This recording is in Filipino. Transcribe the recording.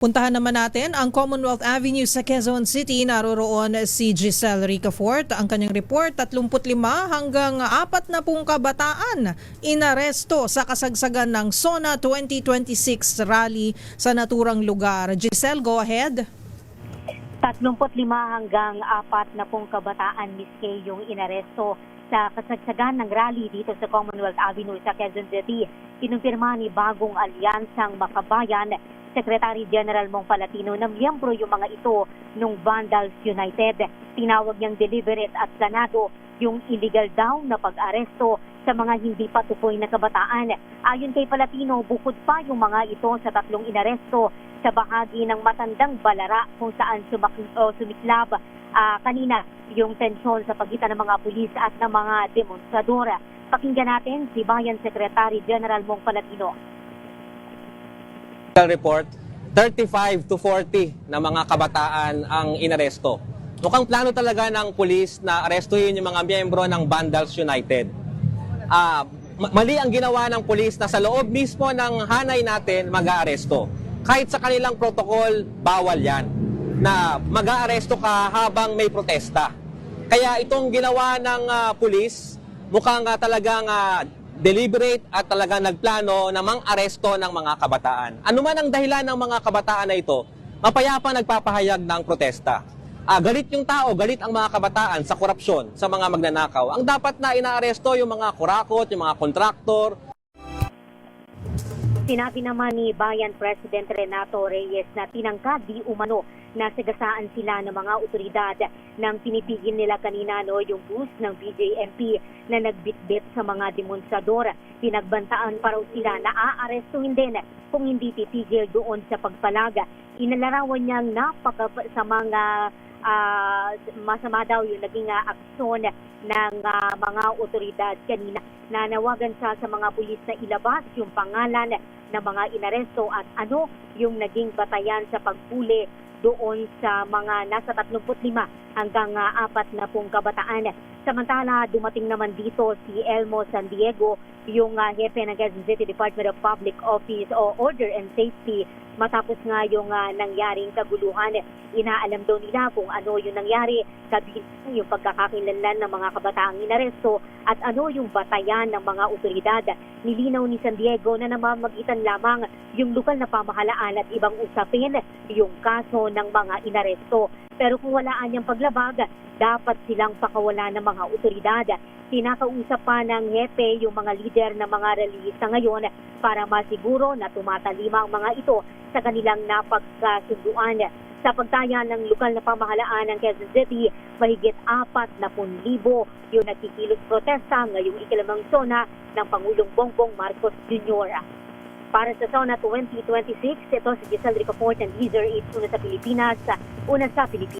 Puntahan naman natin ang Commonwealth Avenue sa Quezon City. Naroroon si Giselle Ricafort. Ang kanyang report, 35 hanggang 40 kabataan inaresto sa kasagsagan ng SONA 2026 rally sa naturang lugar. Giselle, go ahead. 35 hanggang 40 kabataan miski yung inaresto sa kasagsagan ng rally dito sa Commonwealth Avenue sa Quezon City. Kinumpirma ni Bagong Alyansang Makabayan Secretary General Mong Palatino na miyembro yung mga ito nung Vandals United. Tinawag niyang deliberate at planado yung illegal daw na pag-aresto sa mga hindi patukoy na kabataan. Ayon kay Palatino, bukod pa yung mga ito sa tatlong inaresto sa bahagi ng Matandang Balara kung saan sumiklab kanina yung tensyon sa pagitan ng mga pulis at ng mga demonstrador. Pakinggan natin si Bayan Secretary General Mong Palatino. Report, 35 to 40 na mga kabataan ang inaresto. Mukhang plano talaga ng pulis na arestuhin yung mga miyembro ng Vandals United. Mali ang ginawa ng pulis na sa loob mismo ng hanay natin mag-aaresto. Kahit sa kanilang protocol, bawal yan na mag-aaresto ka habang may protesta. Kaya itong ginawa ng pulis, mukhang talagang deliberate at talagang nagplano na mang-aresto ng mga kabataan. Ano man ang dahilan ng mga kabataan na ito, mapayapa nagpapahayag ng protesta. Galit yung tao, galit ang mga kabataan sa korupsyon, sa mga magnanakaw. Ang dapat na inaaresto yung mga kurakot, yung mga kontraktor. Sinabi naman ni Bayan President Renato Reyes na tinangkad di umano na sagasaan sila ng mga otoridad nang pinitigil nila kanina yung bus ng BJMP na nagbitbit sa mga demonstrador. Pinagbantaan pa raw sila na aarestuhin din kung hindi titigil doon sa pagpalaga. Inalarawan niyang masama daw yung naging aksyon ng mga otoridad kanina. Nanawagan siya sa mga pulis na ilabas yung pangalan ng mga inaresto at ano yung naging batayan sa paghuli doon sa mga nasa 35 hanggang 40 kabataan. Samantala, dumating naman dito si Elmo San Diego, yung hepe ng Quezon City Department of Public Office o Order and Safety matapos nga yung nangyaring kaguluhan. Inaalam daw nila kung ano yung nangyari, kabilang yung pagkakakilanlan ng mga kabataang inaresto at ano yung batayan ng mga otoridad. Nilinaw ni San Diego na namamagitan lamang yung lokal na pamahalaan at ibang usapin yung kaso ng mga inaresto. Pero kung walaan niyang paglabag, dapat silang pakawala ng mga otoridad. Kinakausap pa ng hepe yung mga lider ng mga rallyista ngayon para masiguro na tumatalima ang mga ito sa kanilang napagkasunduan. Sa pagtaya ng lokal na pamahalaan ng Quezon City, mahigit 40,000 yung nagkikilos protesta ngayong ikalimang SONA ng Pangulong Bongbong Marcos Jr. Para sa SONA 2026, ito si Giselle Ricafort and Leader 8, una sa Pilipinas, una sa Pilipinas.